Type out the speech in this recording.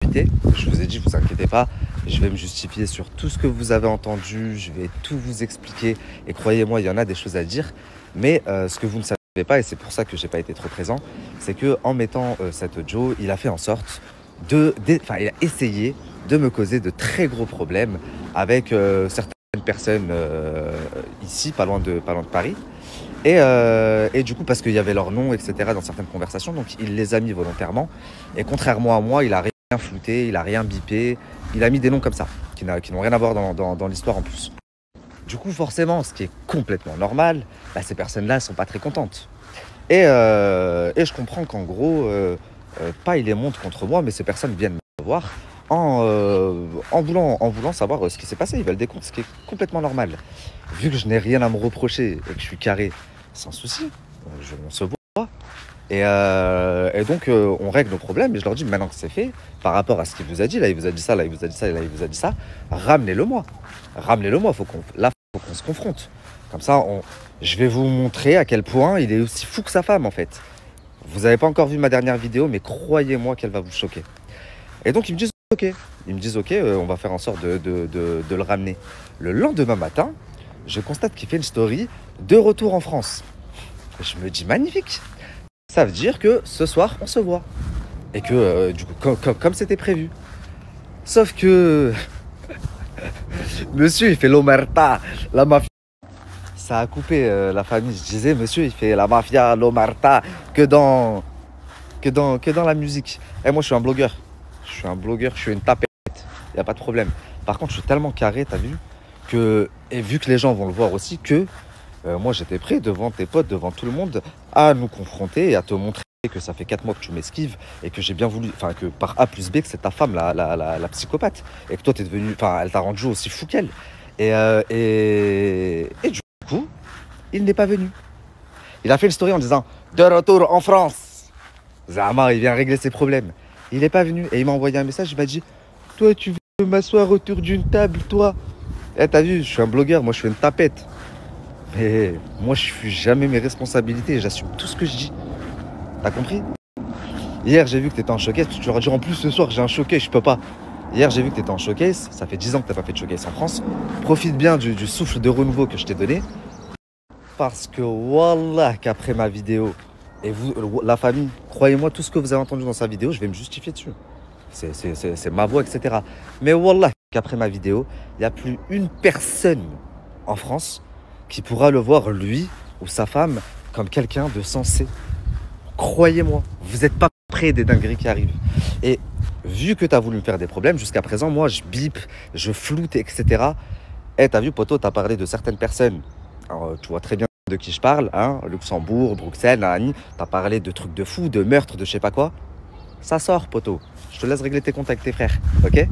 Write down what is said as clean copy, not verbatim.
vérité. Je vous ai dit, vous inquiétez pas, je vais me justifier sur tout ce que vous avez entendu, je vais tout vous expliquer. Et croyez-moi, il y en a des choses à dire. Mais ce que vous ne savez pas, et c'est pour ça que j'ai pas été trop présent, c'est que en mettant cet audio, il a fait en sorte il a essayé de me causer de très gros problèmes avec certaines personnes ici, pas loin de Paris. Et du coup, parce qu'il y avait leur nom, etc. dans certaines conversations, donc il les a mis volontairement. Et contrairement à moi, il a rien flouté, il a rien bipé, il a mis des noms comme ça, qui n'ont rien à voir dans l'histoire en plus. Du coup, forcément, ce qui est complètement normal, ces personnes-là ne sont pas très contentes. Et je comprends qu'en gros, pas il les monte contre moi, mais ces personnes viennent me voir en voulant savoir ce qui s'est passé. Ils veulent des comptes, ce qui est complètement normal. Vu que je n'ai rien à me reprocher et que je suis carré, sans souci, on se voit. Et donc, on règle nos problèmes. Et je leur dis, maintenant que c'est fait, par rapport à ce qu'il vous a dit, là, il vous a dit ça, là, il vous a dit ça, là, il vous a dit ça, ramenez-le-moi. Ramenez-le-moi, faut qu'on se confronte. Comme ça, je vais vous montrer à quel point il est aussi fou que sa femme, en fait. Vous n'avez pas encore vu ma dernière vidéo, mais croyez-moi qu'elle va vous choquer. Et donc, ils me disent, OK. Ils me disent, OK, on va faire en sorte de le ramener. Le lendemain matin, je constate qu'il fait une story de retour en France. Je me dis, magnifique. Ça veut dire que ce soir, on se voit. Et que, du coup, comme c'était prévu. Sauf que... monsieur, il fait l'omerta, la mafia. Ça a coupé la famille. Je disais, monsieur, il fait la mafia, l'omerta, que dans la musique. Et moi, je suis un blogueur. Je suis une tapette. Il n'y a pas de problème. Par contre, je suis tellement carré, t'as vu, et vu que les gens vont le voir aussi, que moi, j'étais prêt devant tes potes, devant tout le monde, à nous confronter et à te montrer que ça fait 4 mois que tu m'esquives et que j'ai bien voulu, enfin, que par A plus B, que c'est ta femme, la psychopathe. Et que toi, t'es devenu, enfin, elle t'a rendu aussi fou qu'elle. Et du coup, il n'est pas venu. Il a fait une story en disant « De retour en France !» Zama, il vient régler ses problèmes. Il n'est pas venu et il m'a envoyé un message, il m'a dit « Toi, tu veux m'asseoir autour d'une table, toi ?» Eh, t'as vu, je suis un blogueur, moi je suis une tapette. Mais moi je fuis jamais mes responsabilités et j'assume tout ce que je dis. T'as compris? Hier, j'ai vu que t'étais en showcase, parce que tu leur as dit en plus ce soir j'ai un showcase, je peux pas. Hier, j'ai vu que t'étais en showcase, ça fait 10 ans que t'as pas fait de showcase en France. Profite bien du souffle de renouveau que je t'ai donné. Parce que wallah qu'après ma vidéo, et vous, la famille, croyez-moi, tout ce que vous avez entendu dans sa vidéo, je vais me justifier dessus. C'est ma voix, etc. Mais wallah qu'après ma vidéo, il n'y a plus une personne en France qui pourra le voir, lui ou sa femme, comme quelqu'un de sensé. Croyez-moi, vous n'êtes pas près des dingueries qui arrivent. Et vu que tu as voulu me faire des problèmes, jusqu'à présent, moi, je bip, je floute, etc. Eh, t'as vu, poto, t'as parlé de certaines personnes. Alors, tu vois très bien de qui je parle, hein, Luxembourg, Bruxelles, Annie. T'as parlé de trucs de fou, de meurtres, de je sais pas quoi. Ça sort, poto. Je te laisse régler tes comptes avec tes frères, ok?